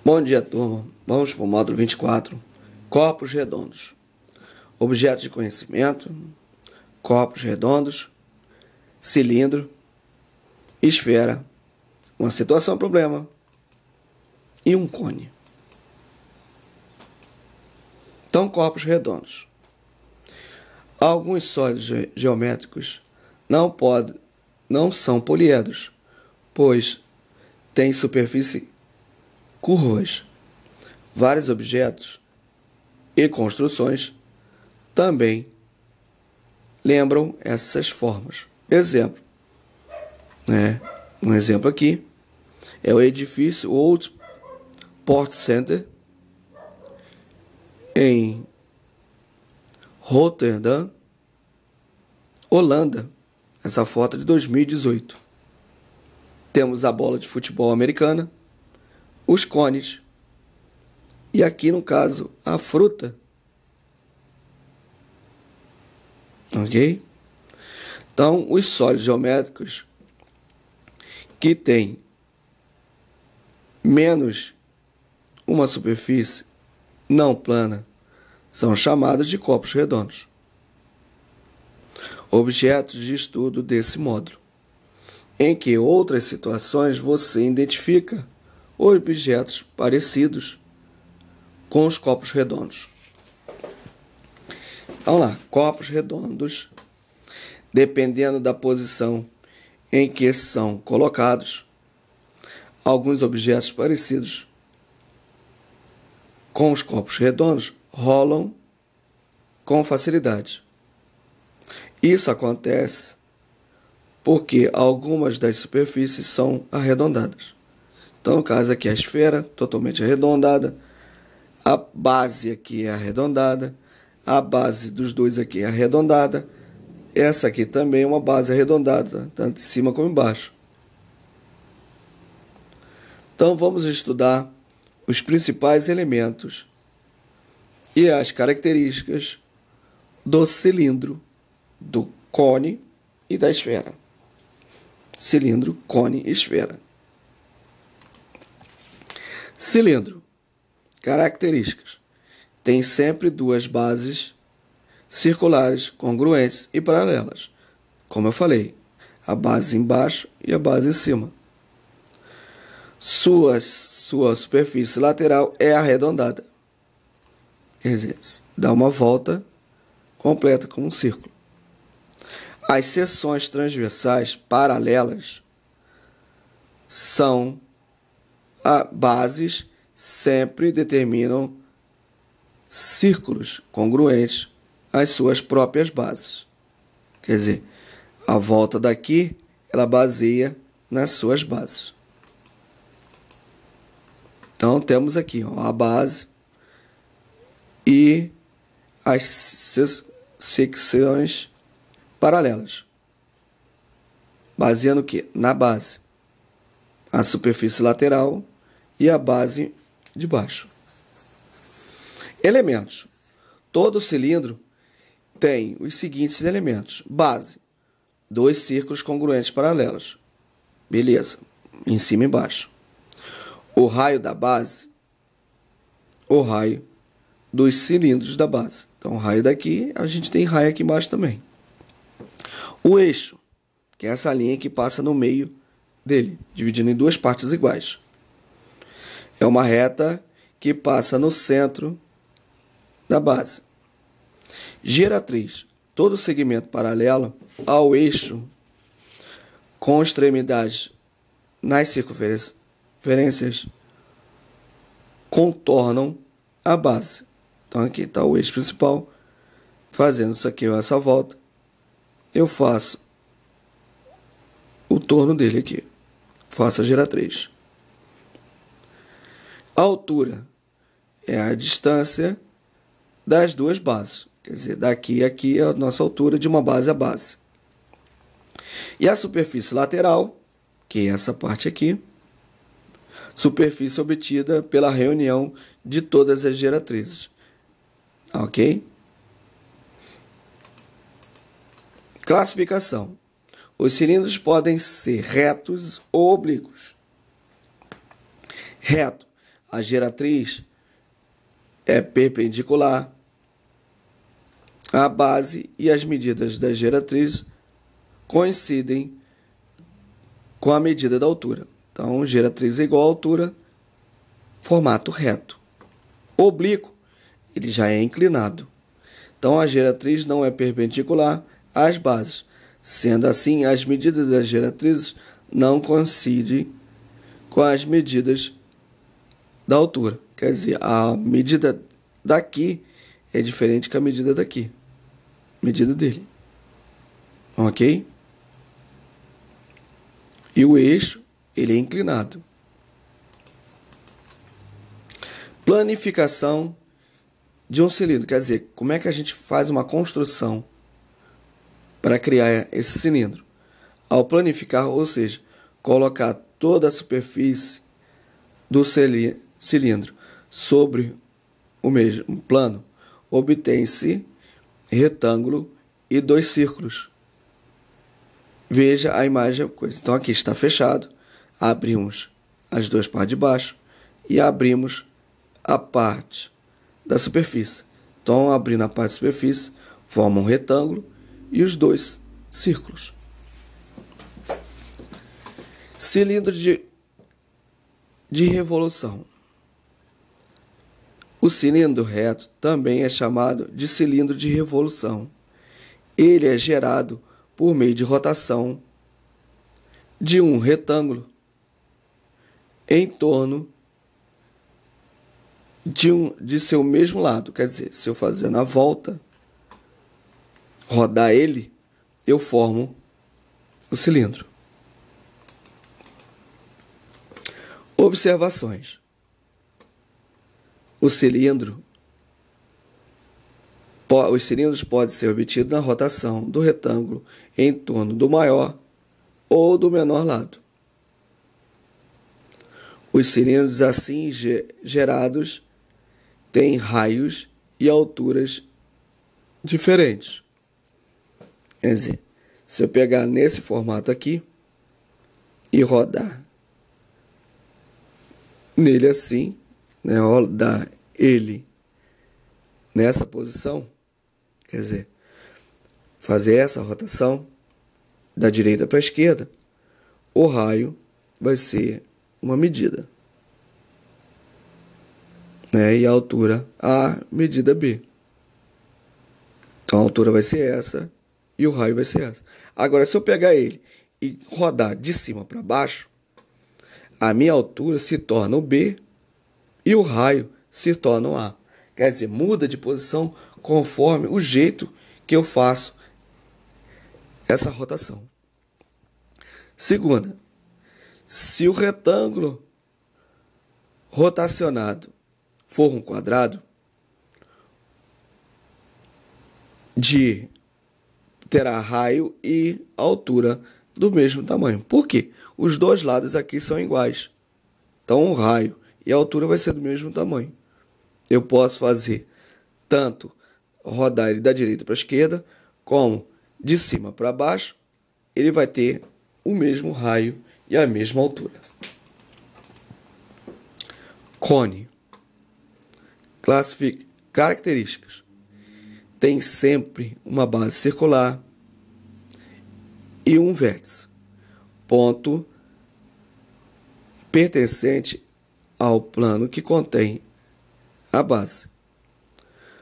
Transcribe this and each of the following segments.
Bom dia, turma. Vamos para o módulo 24. Corpos redondos. Objetos de conhecimento, corpos redondos, cilindro, esfera, uma situação problema e um cone. Então, corpos redondos. Alguns sólidos geométricos não são poliedros, pois têm superfície curvas. Vários objetos e construções também lembram essas formas. Exemplo, um exemplo aqui é o edifício Old Port Center em Rotterdam, Holanda. Essa foto é de 2018. Temos a bola de futebol americana, os cones e aqui no caso a fruta. Ok? Então, os sólidos geométricos que têm menos uma superfície não plana são chamados de corpos redondos. Objetos de estudo desse módulo, em que outras situações você identifica objetos parecidos com os corpos redondos. Vamos lá, corpos redondos, dependendo da posição em que são colocados, alguns objetos parecidos com os corpos redondos rolam com facilidade. Isso acontece porque algumas das superfícies são arredondadas. Então, no caso aqui, a esfera totalmente arredondada, a base aqui é arredondada, a base dos dois aqui é arredondada, essa aqui também é uma base arredondada, tanto em cima como embaixo. Então, vamos estudar os principais elementos e as características do cilindro, do cone e da esfera. Cilindro, cone e esfera. Cilindro. Características. Tem sempre duas bases circulares, congruentes e paralelas. Como eu falei, a base embaixo e a base em cima. Sua superfície lateral é arredondada. Quer dizer, dá uma volta completa como um círculo. As seções transversais paralelas são bases, sempre determinam círculos congruentes às suas próprias bases. Quer dizer, a volta daqui, ela baseia nas suas bases. Então, temos aqui a base e as secções paralelas. Baseando o quê? Na base. A superfície lateral e a base de baixo. Elementos. Todo cilindro tem os seguintes elementos. Base. Dois círculos congruentes paralelos. Beleza. Em cima e embaixo. O raio da base. O raio dos cilindros da base. Então, o raio daqui, a gente tem raio aqui embaixo também. O eixo, que é essa linha que passa no meio dele, dividindo em duas partes iguais. É uma reta que passa no centro da base. Geratriz. Todo segmento paralelo ao eixo com extremidades nas circunferências contornam a base. Então, aqui está o eixo principal. Fazendo isso aqui, essa volta, eu faço o torno dele aqui. Faço a geratriz. A altura é a distância das duas bases. Quer dizer, daqui a aqui é a nossa altura de uma base a base. E a superfície lateral, que é essa parte aqui, superfície obtida pela reunião de todas as geratrizes. Ok? Classificação. Os cilindros podem ser retos ou oblíquos. Reto. a geratriz é perpendicular à base e as medidas da geratriz coincidem com a medida da altura. Então, geratriz é igual à altura, formato reto. Oblíquo, ele já é inclinado. Então, a geratriz não é perpendicular às bases. Sendo assim, as medidas das geratrizes não coincidem com as medidas da altura. Quer dizer, a medida daqui é diferente que a medida daqui. Medida dele. Ok? E o eixo, ele é inclinado. Planificação de um cilindro. Quer dizer, como é que a gente faz uma construção para criar esse cilindro? Ao planificar, ou seja, colocar toda a superfície do cilindro sobre o mesmo plano, obtém-se retângulo e dois círculos. Veja a imagem. Então, aqui está fechado. Abrimos as duas partes de baixo e abrimos a parte da superfície. Então, abrindo a parte da superfície, forma um retângulo e os dois círculos. Cilindro de revolução. O cilindro reto também é chamado de cilindro de revolução. Ele é gerado por meio de rotação de um retângulo em torno de seu mesmo lado. Quer dizer, se eu fazer na volta, rodar ele, eu formo o cilindro. Observações. Os cilindros podem ser obtidos na rotação do retângulo em torno do maior ou do menor lado. Os cilindros assim gerados têm raios e alturas diferentes. Quer dizer, se eu pegar nesse formato aqui e rodar nele assim, né, rodar ele nessa posição, quer dizer, fazer essa rotação da direita para a esquerda, o raio vai ser uma medida, né, e a altura A, medida B. Então a altura vai ser essa e o raio vai ser essa. Agora, se eu pegar ele e rodar de cima para baixo, a minha altura se torna o B e o raio se torna o A. Quer dizer, muda de posição conforme o jeito que eu faço essa rotação. Segunda, se o retângulo rotacionado for um quadrado, terá raio e altura do mesmo tamanho. Por quê? Os dois lados aqui são iguais. Então, o raio e a altura vai ser do mesmo tamanho. Eu posso fazer tanto rodar ele da direita para a esquerda, como de cima para baixo, ele vai ter o mesmo raio e a mesma altura. Cone. Características. Tem sempre uma base circular e um vértice, ponto pertencente ao plano que contém a base.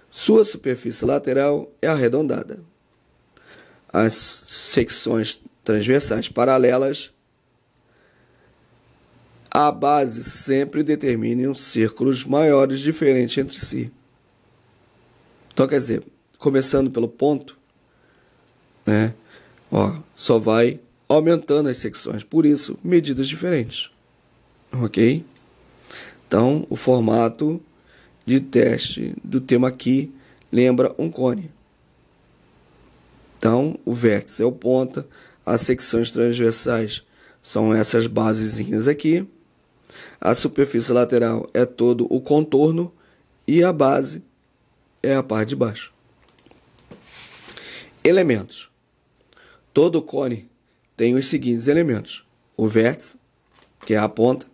Sua superfície lateral é arredondada. As secções transversais paralelas à base sempre determinam círculos maiores diferentes entre si. Então, quer dizer, começando pelo ponto, né, só vai aumentando as secções. Por isso, medidas diferentes. Ok? Então, o formato de teste do tema aqui lembra um cone. Então, o vértice é o ponta, as secções transversais são essas basezinhas aqui, a superfície lateral é todo o contorno e a base é a parte de baixo. Elementos. Todo cone tem os seguintes elementos: o vértice, que é a ponta,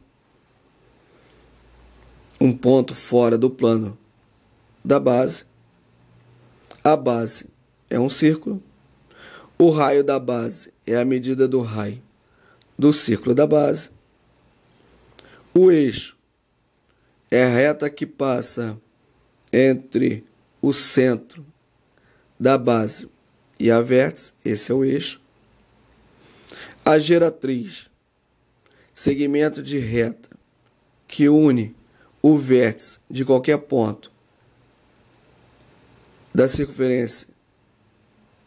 um ponto fora do plano da base. A base é um círculo. O raio da base é a medida do raio do círculo da base. O eixo é a reta que passa entre o centro da base e a vértice. Esse é o eixo. A geratriz, segmento de reta que une o vértice de qualquer ponto da circunferência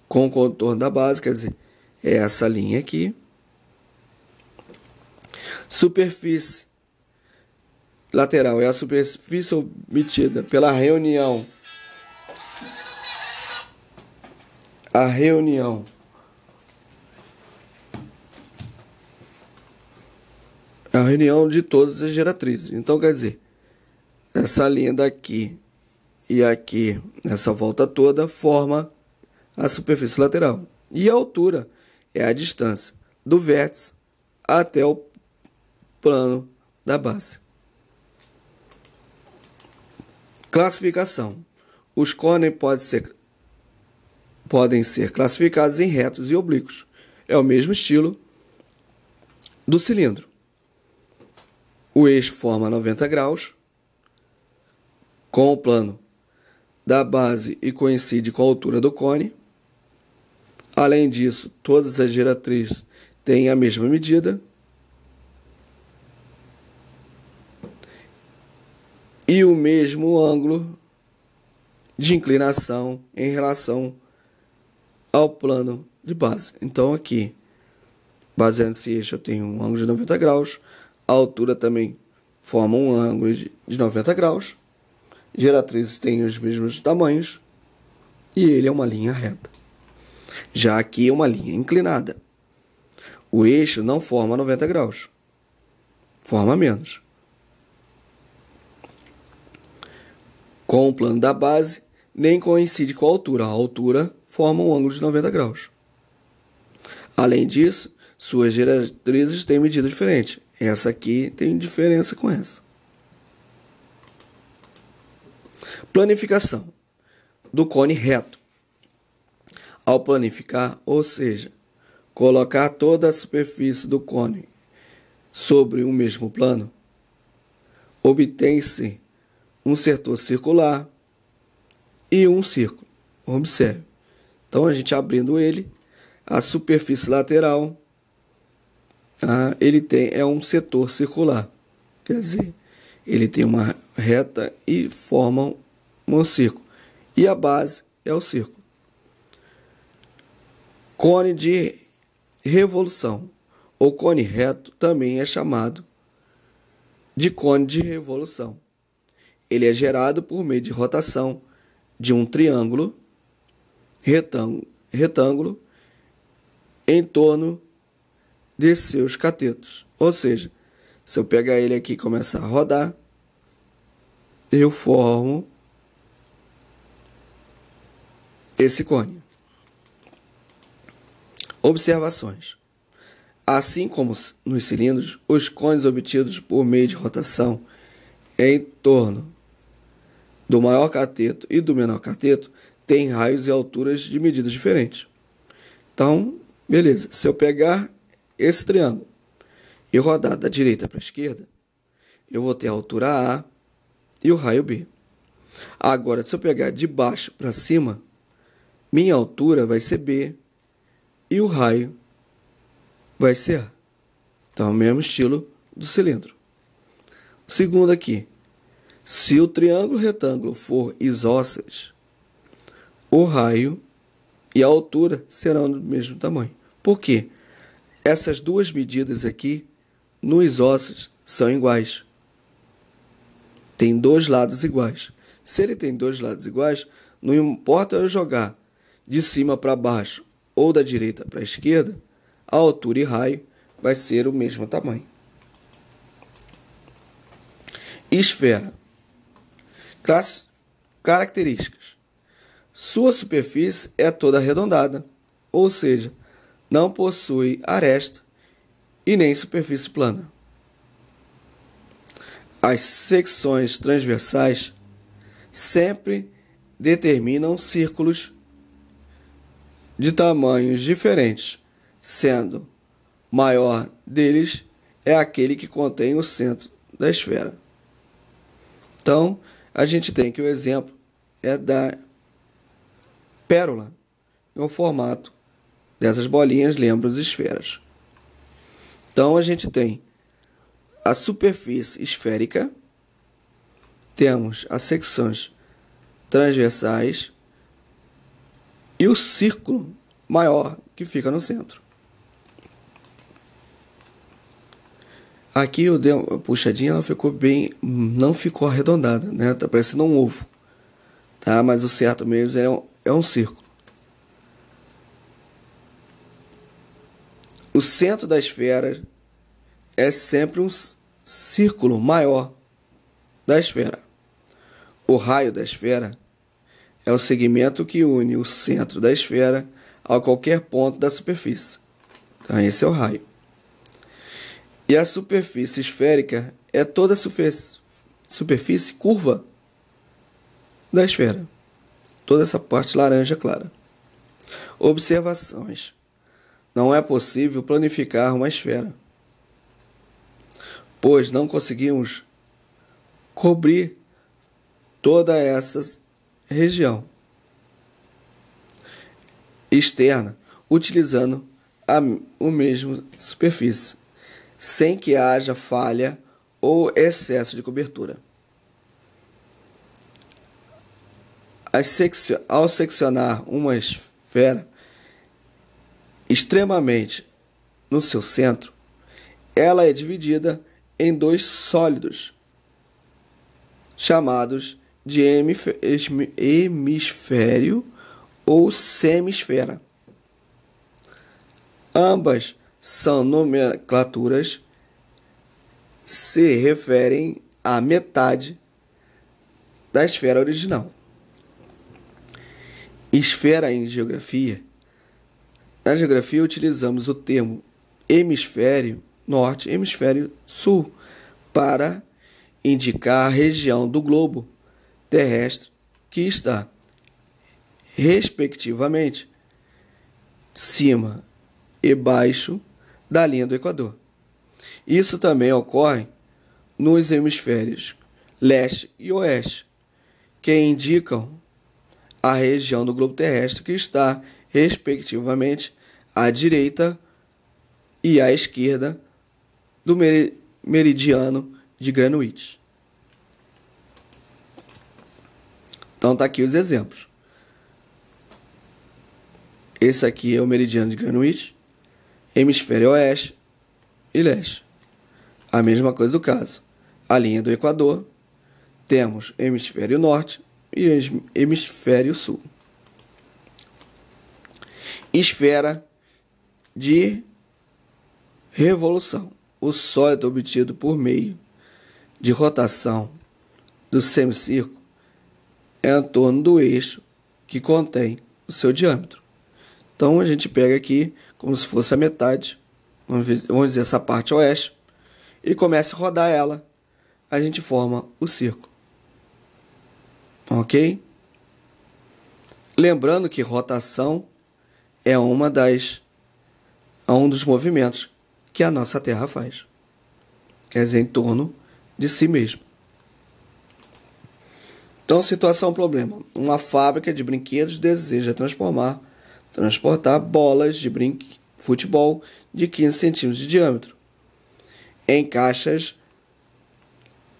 com o contorno da base, quer dizer, é essa linha aqui. Superfície lateral é a superfície obtida pela reunião. A reunião de todas as geratrizes. Então, quer dizer, essa linha daqui e aqui, essa volta toda, forma a superfície lateral. E a altura é a distância do vértice até o plano da base. Classificação. Os côneis podem ser classificados em retos e oblíquos. É o mesmo estilo do cilindro. O eixo forma 90 graus com o plano da base e coincide com a altura do cone. Além disso, todas as geratrizes têm a mesma medida. E o mesmo ângulo de inclinação em relação ao plano de base. Então, aqui, baseado nesse eixo, eu tenho um ângulo de 90 graus. A altura também forma um ângulo de 90 graus. Geratrizes têm os mesmos tamanhos. E ele é uma linha reta. Já aqui é uma linha inclinada. O eixo não forma 90 graus. Forma menos. Com o plano da base, nem coincide com a altura. A altura forma um ângulo de 90 graus. Além disso, suas geratrizes têm medida diferente. Essa aqui tem diferença com essa. Planificação do cone reto. Ao planificar, ou seja, colocar toda a superfície do cone sobre o mesmo plano, obtém-se um setor circular e um círculo. Observe. Então, a gente abrindo ele, a superfície lateral, ele é um setor circular. Quer dizer, ele tem uma reta e forma um círculo. E a base é o círculo. Cone de revolução, ou cone reto, também é chamado de cone de revolução. Ele é gerado por meio de rotação de um triângulo retângulo em torno de seus catetos. Ou seja, se eu pegar ele aqui e começar a rodar, eu formo esse cone. Observações. Assim como nos cilindros, os cones obtidos por meio de rotação em torno do maior cateto e do menor cateto têm raios e alturas de medidas diferentes. Então, beleza. Se eu pegar esse triângulo e rodar da direita para a esquerda, eu vou ter a altura A e o raio B. Agora, se eu pegar de baixo para cima, minha altura vai ser B e o raio vai ser A. Então, é o mesmo estilo do cilindro. O segundo aqui. Se o triângulo retângulo for isósceles, o raio e a altura serão do mesmo tamanho. Por quê? Essas duas medidas aqui, no isósceles, são iguais. Tem dois lados iguais. Se ele tem dois lados iguais, não importa eu jogar de cima para baixo ou da direita para a esquerda, a altura e raio vai ser o mesmo tamanho. Esfera. Características. Sua superfície é toda arredondada, ou seja, não possui aresta e nem superfície plana. As secções transversais sempre determinam círculos de tamanhos diferentes, sendo maior deles é aquele que contém o centro da esfera. Então, a gente tem que o exemplo é da pérola. O formato dessas bolinhas lembra as esferas. Então, a gente tem a superfície esférica, temos as secções transversais e o círculo maior que fica no centro. Aqui eu dei uma puxadinha, ela ficou bem, não ficou arredondada, né? Tá parecendo um ovo, tá? Mas o certo mesmo é um círculo. O centro da esfera é sempre um círculo maior da esfera. O raio da esfera é o segmento que une o centro da esfera a qualquer ponto da superfície. Então, esse é o raio. E a superfície esférica é toda a superfície curva da esfera. Toda essa parte laranja clara. Observações. Não é possível planificar uma esfera, pois não conseguimos cobrir toda essa região externa utilizando a mesma superfície, sem que haja falha ou excesso de cobertura. Ao seccionar uma esfera extremamente no seu centro, ela é dividida em dois sólidos, chamados de hemisfério ou semisfera. Ambas são nomenclaturas se referem à metade da esfera original. Esfera em geografia. Na geografia utilizamos o termo hemisfério norte e hemisfério sul para indicar a região do globo terrestre que está, respectivamente, cima e baixo da linha do Equador. Isso também ocorre nos hemisférios leste e oeste, que indicam a região do globo terrestre que está, respectivamente, à direita e à esquerda do meridiano de Greenwich. Então, tá aqui os exemplos. Esse aqui é o meridiano de Greenwich, hemisfério oeste e leste. A mesma coisa do caso. A linha do Equador, temos hemisfério norte e hemisfério sul. Esfera de revolução. O sólido obtido por meio de rotação do semicírculo é em torno do eixo que contém o seu diâmetro. Então, a gente pega aqui como se fosse a metade, vamos dizer essa parte oeste, e começa a rodar ela, a gente forma o círculo. Ok? Lembrando que rotação é um dos movimentos que a nossa Terra faz. Quer dizer, em torno de si mesmo. Então, situação problema. Uma fábrica de brinquedos deseja transportar bolas de futebol de 15 centímetros de diâmetro em caixas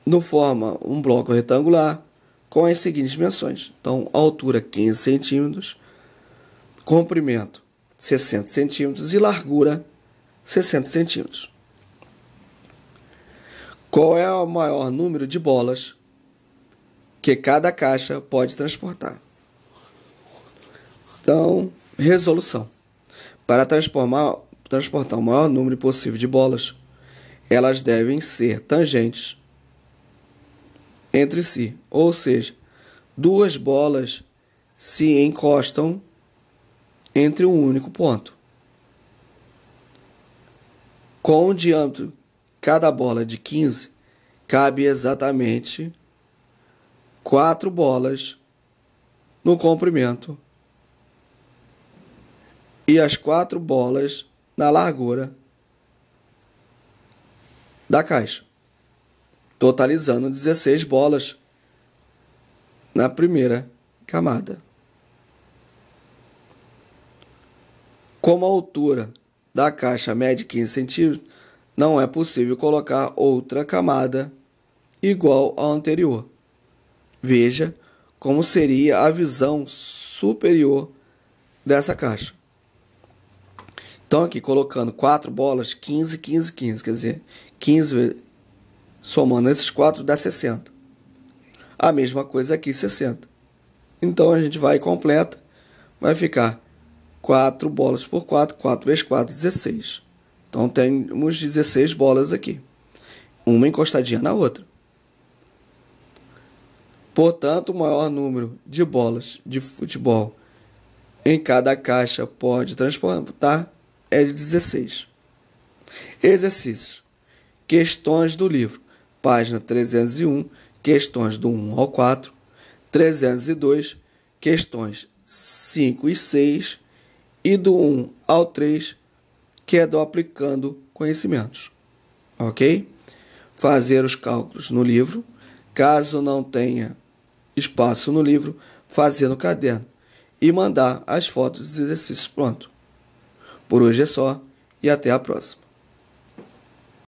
no forma um bloco retangular com as seguintes dimensões. Então, altura 15 centímetros, comprimento 60 centímetros e largura 60 centímetros. Qual é o maior número de bolas que cada caixa pode transportar? Então, resolução. Para transportar o maior número possível de bolas, elas devem ser tangentes entre si, ou seja, duas bolas se encostam entre um único ponto. Com o diâmetro cada bola de 15, cabe exatamente 4 bolas no comprimento e as 4 bolas na largura da caixa, totalizando 16 bolas na primeira camada. Como a altura da caixa mede 15 centímetros, não é possível colocar outra camada igual à anterior. Veja como seria a visão superior dessa caixa. Então, aqui colocando 4 bolas, 15, 15, 15, quer dizer, 15 somando esses 4 dá 60. A mesma coisa aqui, 60. Então, a gente vai e completa, vai ficar 4 bolas por 4, 4 vezes 4, 16. Então, temos 16 bolas aqui, uma encostadinha na outra. Portanto, o maior número de bolas de futebol em cada caixa pode transportar é de 16. Exercícios. Questões do livro. Página 301, questões do 1 ao 4. 302, questões 5 e 6. E do 1 ao 3, que é do aplicando conhecimentos. Ok? Fazer os cálculos no livro. Caso não tenha espaço no livro, fazer no caderno. E mandar as fotos dos exercícios prontos. Por hoje é só e até a próxima.